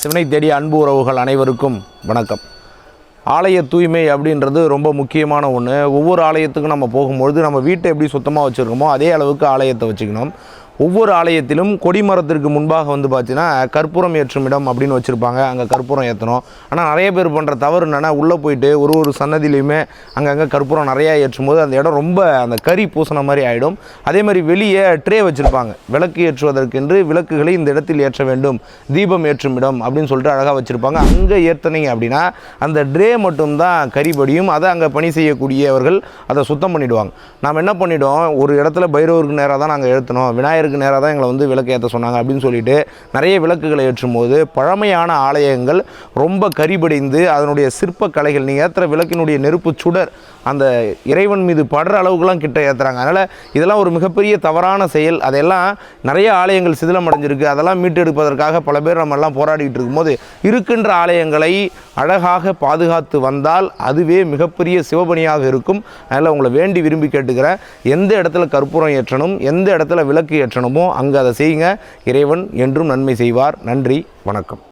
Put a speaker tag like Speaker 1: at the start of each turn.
Speaker 1: சிவனை தேடிய அன்பு உறவுகள் அனைவருக்கும் வணக்கம். ஆலய தூய்மை அப்படின்றது ரொம்ப முக்கியமான ஒன்று. ஒவ்வொரு ஆலயத்துக்கும் நம்ம போகும்பொழுது நம்ம வீட்டை எப்படி சுத்தமாக வச்சுருக்கோமோ அதே அளவுக்கு ஆலயத்தை வச்சுக்கணும். ஒவ்வொரு ஆலயத்திலும் கொடிமரத்திற்கு முன்பாக பார்த்தீங்கன்னா கற்பூரம் ஏற்றும் இடம் அப்படின்னு வச்சுருப்பாங்க. அங்கே கற்பூரம் ஏற்றணும். ஆனால் நிறைய பேர் பண்ணுற தவறு என்னென்னா உள்ளே போயிட்டு ஒரு சன்னதிலையுமே அங்கங்கே கற்பூரம் நிறையா ஏற்றும் போது அந்த இடம் ரொம்ப அந்த கறி பூசின மாதிரி ஆகிடும். அதே மாதிரி வெளியே ட்ரே வச்சுருப்பாங்க. விளக்கு ஏற்றுவதற்கென்று விளக்குகளை இந்த இடத்தில் ஏற்ற வேண்டும், தீபம் ஏற்றும் இடம் அப்படின்னு சொல்லிட்டு அழகாக வச்சுருப்பாங்க. அங்கே ஏற்றினீங்க அப்படின்னா அந்த ட்ரே மட்டும்தான் கறிபடியும். அதை அங்கே பணி செய்யக்கூடியவர்கள் அதை சுத்தம் பண்ணிவிடுவாங்க. நாம் என்ன பண்ணிவிட்டோம், ஒரு இடத்துல பைரவருக்கு நேராக தான் நாங்கள் ஏற்றணும், விநாயகருக்கு நேராக தான் எங்களை விளக்கு ஏற்ற சொன்னாங்க அப்படின்னு சொல்லிட்டு நிறைய விளக்குகளை ஏற்றும் போது பழமையான ஆலயங்கள் ரொம்ப கரிபடைந்து அதனுடைய சிற்ப கலைகள், நீங்கள் ஏற்றுற விளக்கினுடைய நெருப்பு சுடர் அந்த இறைவன் மீது படுற அளவுக்குலாம் கிட்ட ஏற்றுறாங்க. அதனால் இதெல்லாம் ஒரு மிகப்பெரிய தவறான செயல். அதெல்லாம் நிறைய ஆலயங்கள் சிதிலம் அடைஞ்சிருக்கு. அதெல்லாம் மீட்டெடுப்பதற்காக பல பேர் நம்ம எல்லாம் போராடிட்டு இருக்கும்போது இருக்கின்ற ஆலயங்களை அழகாக பாதுகாத்து வந்தால் அதுவே மிகப்பெரிய சிவபணியாக இருக்கும். அதனால் உங்களை வேண்டி விரும்பி கேட்டுக்கிறேன், எந்த இடத்துல கற்பூரம் ஏற்றணும், எந்த இடத்துல விளக்கு ஏற்றணுமோ அங்கே அதை செய்யுங்க. இறைவன் என்றும் நன்மை செய்வார். நன்றி, வணக்கம்.